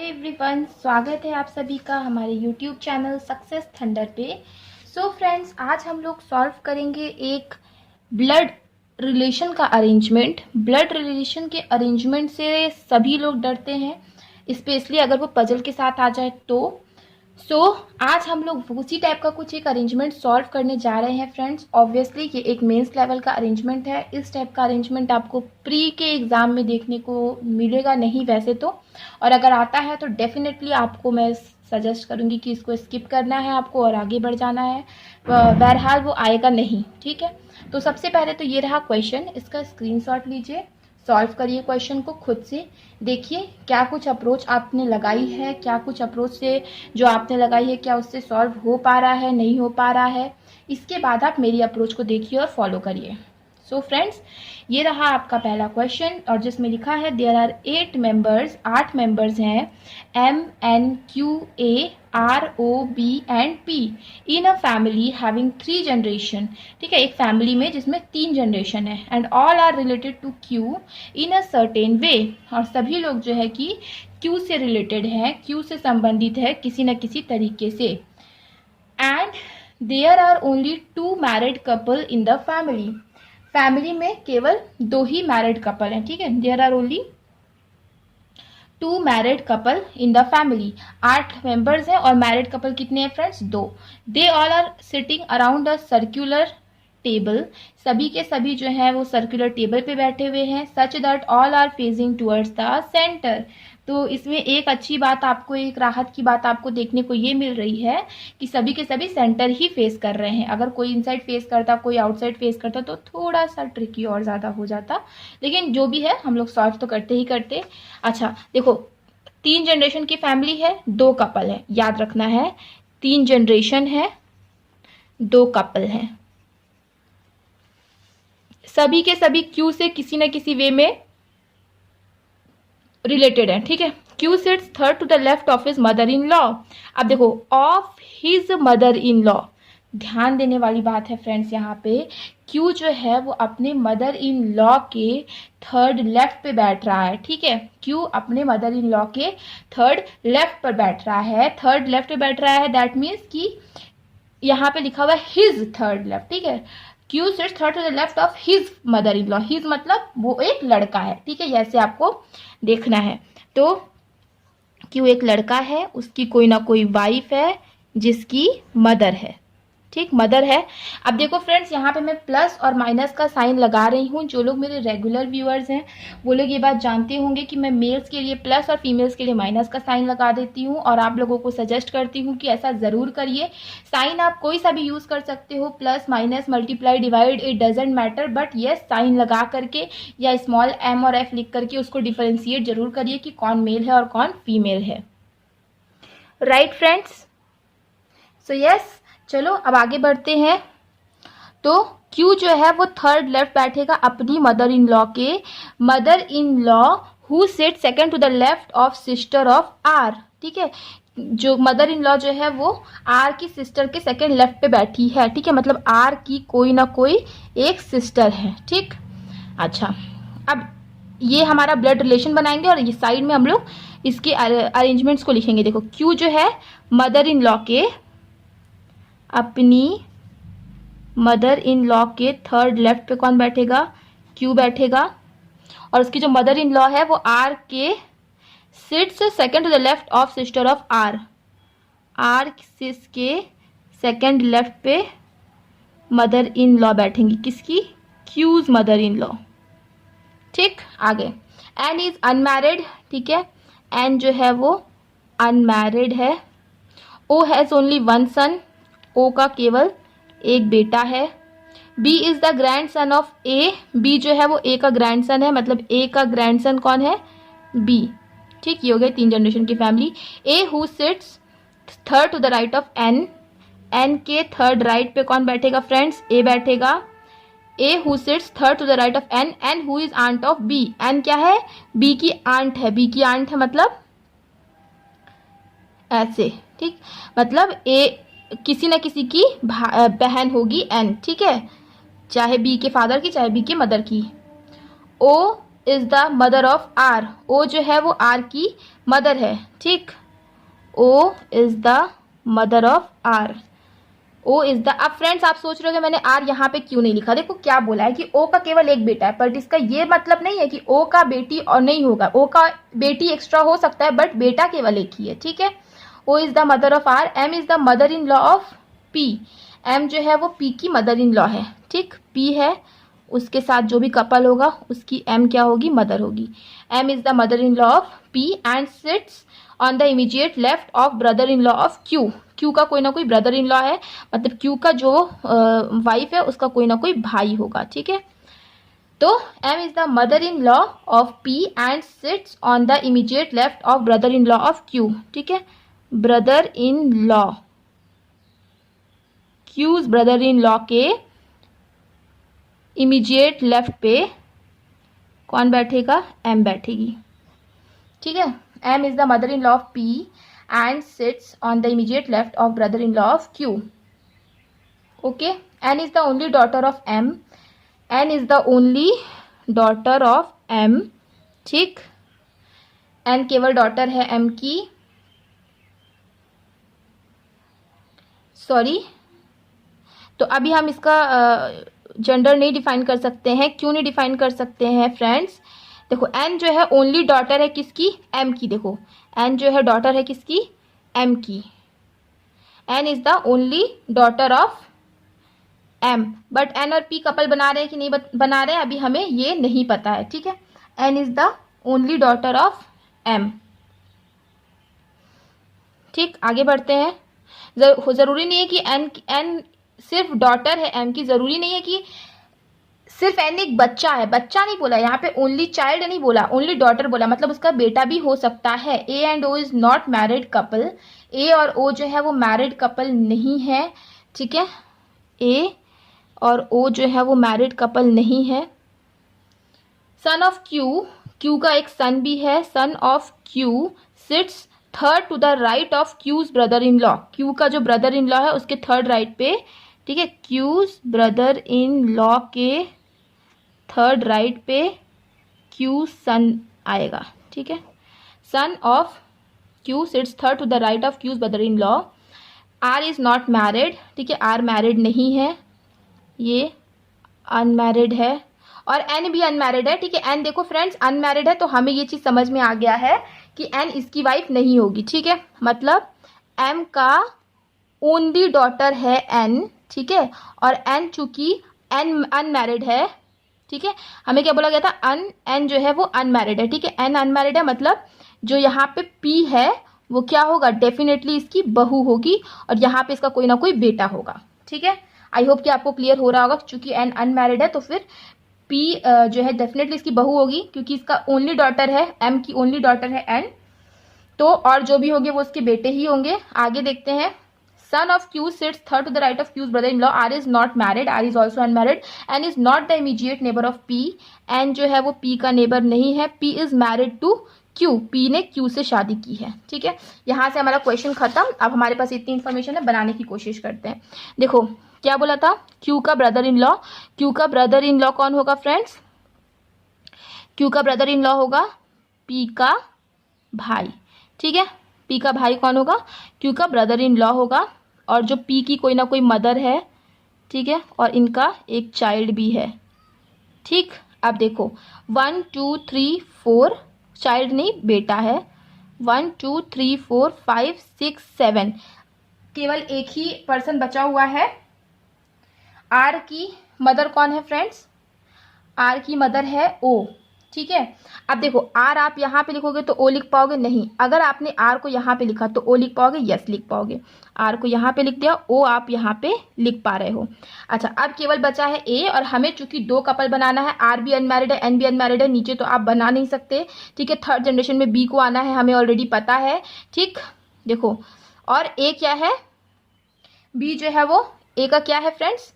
Everyone, स्वागत है आप सभी का हमारे YouTube चैनल सक्सेस थंडर पे। सो फ्रेंड्स, आज हम लोग सॉल्व करेंगे एक ब्लड रिलेशन का अरेंजमेंट। ब्लड रिलेशन के अरेंजमेंट से सभी लोग डरते हैं, स्पेशली अगर वो पजल के साथ आ जाए तो। आज हम लोग उसी टाइप का कुछ एक अरेंजमेंट सॉल्व करने जा रहे हैं फ्रेंड्स। ऑब्वियसली ये एक मेंस लेवल का अरेंजमेंट है। इस टाइप का अरेंजमेंट आपको प्री के एग्ज़ाम में देखने को मिलेगा नहीं वैसे तो, और अगर आता है तो डेफिनेटली आपको मैं सजेस्ट करूंगी कि इसको स्किप करना है आपको और आगे बढ़ जाना है। बहरहाल वो आएगा नहीं, ठीक है। तो सबसे पहले तो ये रहा क्वेश्चन, इसका स्क्रीनशॉट लीजिए, सॉल्व करिए क्वेश्चन को खुद से। देखिए क्या कुछ अप्रोच आपने लगाई है, क्या कुछ अप्रोच से जो आपने लगाई है क्या उससे सॉल्व हो पा रहा है, नहीं हो पा रहा है। इसके बाद आप मेरी अप्रोच को देखिए और फॉलो करिए। सो फ्रेंड्स, ये रहा आपका पहला क्वेश्चन और जिसमें लिखा है देयर आर 8 मेंबर्स, 8 मेंबर्स हैं MNQA ROB and P in a family having 3 generation. ठीक है, एक फैमिली में जिसमें 3 जनरेशन है and all are related to Q in a certain way. और सभी लोग जो है कि Q से रिलेटेड है, Q से संबंधित है किसी न किसी तरीके से। And there are only 2 married couple in the family. Family में केवल 2 ही मैरिड कपल हैं, ठीक है। There are only 2 married couple in the family. 8 members हैं और मैरिड कपल कितने हैं friends? 2। They all are sitting around a circular table. सभी के सभी जो है वो सर्कुलर टेबल पे बैठे हुए हैं। Such that all are facing towards the centre. तो इसमें एक अच्छी बात आपको, एक राहत की बात आपको देखने को ये मिल रही है कि सभी के सभी सेंटर ही फेस कर रहे हैं। अगर कोई इनसाइड फेस करता, कोई आउटसाइड फेस करता तो थोड़ा सा ट्रिकी और ज़्यादा हो जाता, लेकिन जो भी है हम लोग सॉल्व तो करते ही करते। अच्छा देखो, 3 जनरेशन की फैमिली है, 2 कपल है, याद रखना है 3 जनरेशन है, 2 कपल हैं। सभी के सभी क्यू से किसी न किसी वे में रिलेटेड है, ठीक है। Q sits third to the left of his mother in law. अब देखो, of his mother in law, ध्यान देने वाली बात है फ्रेंड्स। यहाँ पे क्यू जो है वो अपने मदर इन लॉ के थर्ड लेफ्ट पे बैठ रहा है, ठीक है। क्यू अपने मदर इन लॉ के थर्ड लेफ्ट पर बैठ रहा है, थर्ड लेफ्ट पे बैठ रहा है। दैट मीन्स कि यहाँ पे लिखा हुआ है हिज थर्ड लेफ्ट, ठीक है। Q sits third to the left of his mother in law. His मतलब वो एक लड़का है, ठीक है, ऐसे आपको देखना है। तो क्यू एक लड़का है, उसकी कोई ना कोई वाइफ है जिसकी मदर है, ठीक, मदर है। अब देखो फ्रेंड्स, यहाँ पे मैं प्लस और माइनस का साइन लगा रही हूँ। जो लोग मेरे रेगुलर व्यूअर्स हैं वो लोग ये बात जानते होंगे कि मैं मेल्स के लिए प्लस और फीमेल्स के लिए माइनस का साइन लगा देती हूँ, और आप लोगों को सजेस्ट करती हूँ कि ऐसा ज़रूर करिए। साइन आप कोई सा भी यूज़ कर सकते हो, plus minus multiply divide, it doesn't matter, but ये साइन लगा करके या स्मॉल m और f लिख करके उसको डिफरेंशिएट जरूर करिए कि कौन मेल है और कौन फीमेल है। राइट फ्रेंड्स, सो यस, चलो अब आगे बढ़ते हैं। तो Q जो है वो थर्ड लेफ्ट बैठेगा अपनी मदर इन लॉ के, mother in law who sit second to the left of sister of R, ठीक है। जो मदर इन लॉ जो है वो R की सिस्टर के सेकंड लेफ्ट पे बैठी है, ठीक है, मतलब R की कोई ना कोई एक सिस्टर है, ठीक। अच्छा, अब ये हमारा ब्लड रिलेशन बनाएंगे और ये साइड में हम लोग इसके अरेंजमेंट्स को लिखेंगे। देखो, Q जो है मदर इन लॉ के, अपनी मदर इन लॉ के थर्ड लेफ्ट पे कौन बैठेगा? क्यू बैठेगा। और उसकी जो मदर इन लॉ है वो आर के sits second to the left of sister of R. R sis के सेकंड लेफ्ट पे मदर इन लॉ बैठेंगी, किसकी? क्यूज मदर इन लॉ, ठीक। आगे एन इज अनमैरिड, ठीक है, एन जो है वो अनमैरिड है। ओ हैज ओनली 1 सन, ओ का केवल एक बेटा है। B is the grandson of A, B जो है वो ए का ग्रैंड सन है, मतलब ए का ग्रैंड सन कौन है? बी, ठीक। ये हो गए 3 जनरेशन की family. A who sits third to the right of N, N के थर्ड राइट पे कौन बैठेगा फ्रेंड्स? ए बैठेगा। A who sits third to the right of N, N who is aunt of B, N क्या है? B की aunt है, B की आंट है मतलब ऐसे, ठीक, मतलब ए किसी न किसी की बहन होगी एन, ठीक है। चाहे बी के फादर की चाहे बी के मदर की। O is the mother of R, O जो है वो आर की मदर है, ठीक। O is the mother of R, O is the. अब फ्रेंड्स आप सोच रहे हो मैंने आर यहाँ पे क्यों नहीं लिखा, देखो क्या बोला है कि ओ का केवल एक बेटा है, बट इसका ये मतलब नहीं है कि ओ का बेटी और नहीं होगा, ओ का बेटी एक्स्ट्रा हो सकता है बट बेटा केवल एक ही है, ठीक है। O is the mother of R, M is the mother in law of P, M जो है वो पी की मदर इन लॉ है, ठीक। पी है, उसके साथ जो भी कपल होगा उसकी एम क्या होगी, मदर होगी। M is the mother in law of P and sits on the immediate left of brother in law of Q, Q का कोई ना कोई ब्रदर इन लॉ है, मतलब क्यू का जो वाइफ है उसका कोई ना कोई भाई होगा, ठीक है। तो M is the mother in law of P and sits on the immediate left of brother in law of Q, ठीक है। Brother in law, Q's brother in law के इमीडिएट लेफ्ट पे कौन बैठेगा, एम बैठेगी, ठीक है। M is the mother in law of P and sits on the immediate left of brother in law of Q, okay. N is the only daughter of M, N is the only daughter of M, ठीक। N केवल daughter है M की, sorry, तो अभी हम इसका gender नहीं define कर सकते हैं, क्यों नहीं डिफाइन कर सकते हैं फ्रेंड्स, देखो एन जो है ओनली डॉटर है किसकी, एम की, देखो एन जो है डॉटर है किसकी, एम की। N is the only daughter of M, but N और पी कपल बना रहे हैं कि नहीं बना रहे हैं अभी हमें ये नहीं पता है, ठीक है। N is the only daughter of M, ठीक। आगे बढ़ते हैं, जरूरी नहीं है कि एन सिर्फ डॉटर है एम की, जरूरी नहीं है कि सिर्फ एन एक बच्चा है, बच्चा नहीं बोला यहाँ पे, ओनली चाइल्ड नहीं बोला, ओनली डॉटर बोला, मतलब उसका बेटा भी हो सकता है। A and O is not married couple, A और ओ जो है वो मैरिड कपल नहीं है, ठीक है। ए और ओ जो है वो मैरिड कपल नहीं है। सन ऑफ क्यू, क्यू का एक सन भी है, son of Q sits third to the right of Q's brother in law, Q का जो ब्रदर इन लॉ है उसके थर्ड राइट पे, ठीक है। क्यूज ब्रदर इन लॉ के थर्ड राइट पे क्यू सन आएगा, ठीक है। Son of Q sits third to the right of Q's brother in law. R is not married, ठीक है, आर मैरिड नहीं है, ये अनमैरिड है, और एन भी अनमैरिड है, ठीक है। एन देखो फ्रेंड्स अनमैरिड है तो हमें ये चीज समझ में आ गया है कि एन इसकी वाइफ नहीं होगी, ठीक है। मतलब एम का ओनली डॉटर है एन, ठीक है, और एन चूंकि एन अनमैरिड है, ठीक है। हमें क्या बोला गया था, एन जो है वो अनमैरिड है, ठीक है। एन अनमैरिड है मतलब जो यहाँ पे पी है वो क्या होगा, डेफिनेटली इसकी बहू होगी, और यहाँ पे इसका कोई ना कोई बेटा होगा, ठीक है। आई होप कि आपको क्लियर हो रहा होगा, क्योंकि एन अनमैरिड है तो फिर पी जो है डेफिनेटली इसकी बहू होगी, क्योंकि इसका ओनली डॉटर है, एम की ओनली डॉटर है एन, तो और जो भी होंगे वो उसके बेटे ही होंगे। आगे देखते हैं, son of Q sits third to the right of Q's brother in law. R is not married, R is also unmarried, N is not the immediate neighbour of P, N जो है वो पी का neighbour नहीं है। P is married to Q, P ने Q से शादी की है, ठीक है। यहाँ से हमारा क्वेश्चन खत्म। अब हमारे पास इतनी इन्फॉर्मेशन है, बनाने की कोशिश करते हैं। देखो क्या बोला था, क्यू का ब्रदर इन लॉ, क्यू का ब्रदर इन लॉ कौन होगा फ्रेंड्स, क्यू का ब्रदर इन लॉ होगा पी का भाई, ठीक है। पी का भाई कौन होगा, क्यू का ब्रदर इन लॉ होगा, और जो पी की कोई ना कोई मदर है, ठीक है, और इनका एक चाइल्ड भी है, ठीक। अब देखो 1 2 3 4, चाइल्ड नहीं बेटा है, 1 2 3 4 5 6 7, केवल एक ही पर्सन बचा हुआ है। आर की मदर कौन है फ्रेंड्स, आर की मदर है ओ, ठीक है। अब देखो आर आप यहाँ पे लिखोगे तो ओ लिख पाओगे नहीं, अगर आपने आर को यहाँ पे लिखा तो ओ लिख पाओगे, यस लिख पाओगे। आर को यहाँ पे लिख दिया, ओ आप यहाँ पे लिख पा रहे हो। अच्छा अब केवल बचा है ए, और हमें चूंकि दो कपल बनाना है, आर भी अनमैरिड है एन भी अनमैरिड है, नीचे तो आप बना नहीं सकते, ठीक है। थर्ड जनरेशन में बी को आना है, हमें ऑलरेडी पता है, ठीक। देखो और ए क्या है, बी जो है वो ए का क्या है फ्रेंड्स,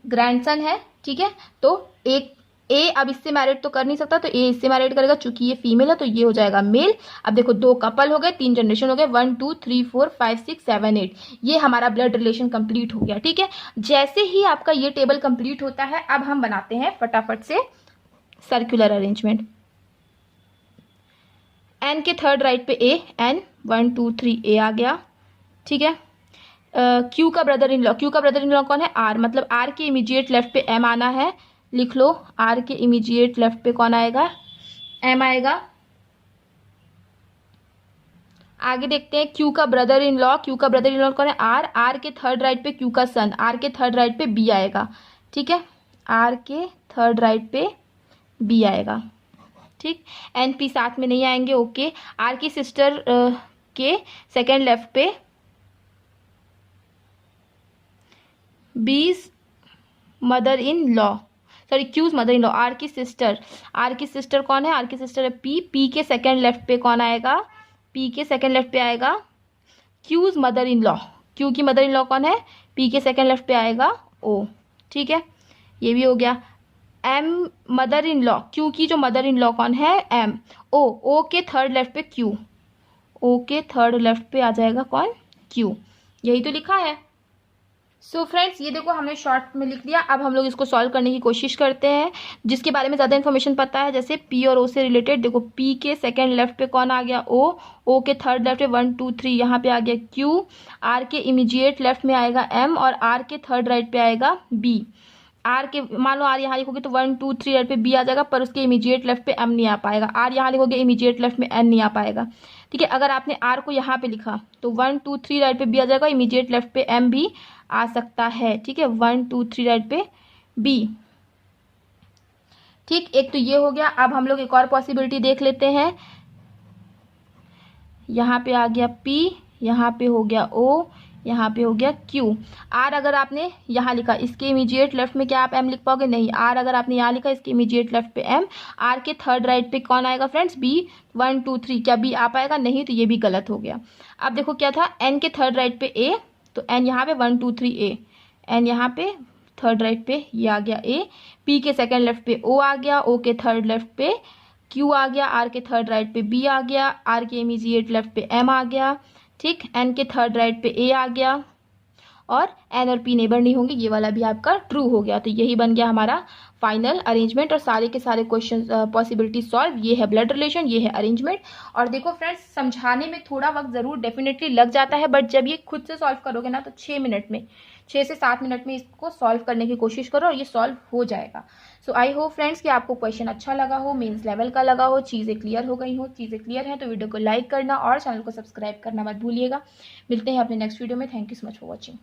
ग्रैंडसन है, ठीक है। तो एक ए अब इससे मैरिड तो कर नहीं सकता, तो ए इससे मैरिड करेगा, चूंकि ये फीमेल है तो ये हो जाएगा मेल। अब देखो 2 कपल हो गए, 3 जनरेशन हो गए, 1 2 3 4 5 6 7 8, ये हमारा ब्लड रिलेशन कंप्लीट हो गया। ठीक है, जैसे ही आपका ये टेबल कंप्लीट होता है, अब हम बनाते हैं फटाफट से सर्कुलर अरेंजमेंट। एन के थर्ड राइट पे ए, एन 1 2 3 ए आ गया। ठीक है, क्यू का ब्रदर इन लॉ, क्यू का ब्रदर इन लॉ कौन है? आर, मतलब आर के इमीडिएट लेफ्ट पे एम आना है। लिख लो, आर के इमीडिएट लेफ्ट पे कौन आएगा? एम आएगा। आगे देखते हैं क्यू का ब्रदर इन लॉ, क्यू का ब्रदर इन लॉ कौन है? आर, आर के थर्ड राइट पे क्यू का सन, आर के थर्ड राइट पे बी आएगा। ठीक है, आर के थर्ड राइट पे बी आएगा। ठीक, एन पी साथ में नहीं आएंगे, ओके। आर की सिस्टर के सेकेंड लेफ्ट पे बीज mother in law, sorry Q's mother in law, R की सिस्टर, आर की सिस्टर कौन है? आर की सिस्टर है पी, पी के सेकेंड लेफ्ट पे कौन आएगा? पी के सेकेंड लेफ्ट पे आएगा Q's mother in law, Q की मदर इन लॉ कौन है? पी के सेकेंड लेफ्ट पे आएगा ओ। ठीक है, ये भी हो गया। M mother in law, Q की जो मदर इन लॉ कौन है? एम। ओ, ओ के थर्ड लेफ्ट पे क्यू, ओ के थर्ड लेफ्ट पे आ जाएगा कौन? क्यू। यही तो लिखा है। सो फ्रेंड्स, ये देखो हमने शॉर्ट में लिख दिया। अब हम लोग इसको सॉल्व करने की कोशिश करते हैं, जिसके बारे में ज़्यादा इन्फॉर्मेशन पता है, जैसे पी और ओ से रिलेटेड। देखो पी के सेकेंड लेफ्ट पे कौन आ गया? ओ, ओ के थर्ड लेफ्ट पे 1 2 3 यहाँ पे आ गया क्यू, आर के इमीडिएट लेफ्ट में आएगा एम, और आर के थर्ड राइट पे आएगा बी। आर के, मान लो आर यहाँ लिखोगे तो 1 2 3 राइट पे बी आ जाएगा, पर उसके इमीडिएट लेफ्ट पे एम नहीं आ पाएगा। आर यहाँ लिखोगे, इमीडिएट लेफ्ट में एन नहीं आ पाएगा। ठीक है, अगर आपने आर को यहाँ पे लिखा तो 1 2 3 राइट पे बी आ जाएगा, इमीडिएट लेफ्ट पे एम भी आ सकता है। ठीक है, 1 2 3 राइट पे बी। ठीक, एक तो ये हो गया। अब हम लोग एक और पॉसिबिलिटी देख लेते हैं। यहाँ पे आ गया पी, यहाँ पे हो गया ओ, यहाँ पे हो गया क्यू। आर अगर आपने यहाँ लिखा, इसके इमीडिएट लेफ्ट में क्या आप एम लिख पाओगे? नहीं। आर अगर आपने यहाँ लिखा, इसके इमीडिएट लेफ्ट पे एम, आर के थर्ड राइट पे कौन आएगा फ्रेंड्स? बी। 1 2 3 क्या बी आ पाएगा? नहीं, तो ये भी गलत हो गया। अब देखो क्या था, एन के थर्ड राइट पे ए, तो एन यहाँ पे 1 2 3 ए, एन यहाँ पे थर्ड राइट पे ये आ गया ए। पी के सेकेंड लेफ्ट पे ओ आ गया, ओ के थर्ड लेफ्ट पे क्यू आ गया, आर के थर्ड राइट पे बी आ गया, आर के इमीडिएट लेफ्ट पे एम आ गया। ठीक, एन के थर्ड राइट पे ए आ गया, और एन और पी नेबर नहीं होंगे, ये वाला भी आपका ट्रू हो गया। तो यही बन गया हमारा फाइनल अरेंजमेंट, और सारे के सारे क्वेश्चन पॉसिबिलिटी सॉल्व। ये है ब्लड रिलेशन, ये है अरेंजमेंट। और देखो फ्रेंड्स, समझाने में थोड़ा वक्त ज़रूर डेफिनेटली लग जाता है, बट जब ये खुद से सॉल्व करोगे ना, तो 6 मिनट में, 6 से 7 मिनट में इसको सॉल्व करने की कोशिश करो, और ये सॉल्व हो जाएगा। सो आई होप फ्रेंड्स कि आपको क्वेश्चन अच्छा लगा हो, मीन्स लेवल का लगा हो, चीज़ें क्लियर हो गई हो। चीज़ें क्लियर हैं तो वीडियो को लाइक करना और चैनल को सब्सक्राइब करना मत भूलिएगा। मिलते हैं अपने नेक्स्ट वीडियो में। Thank you so much for watching.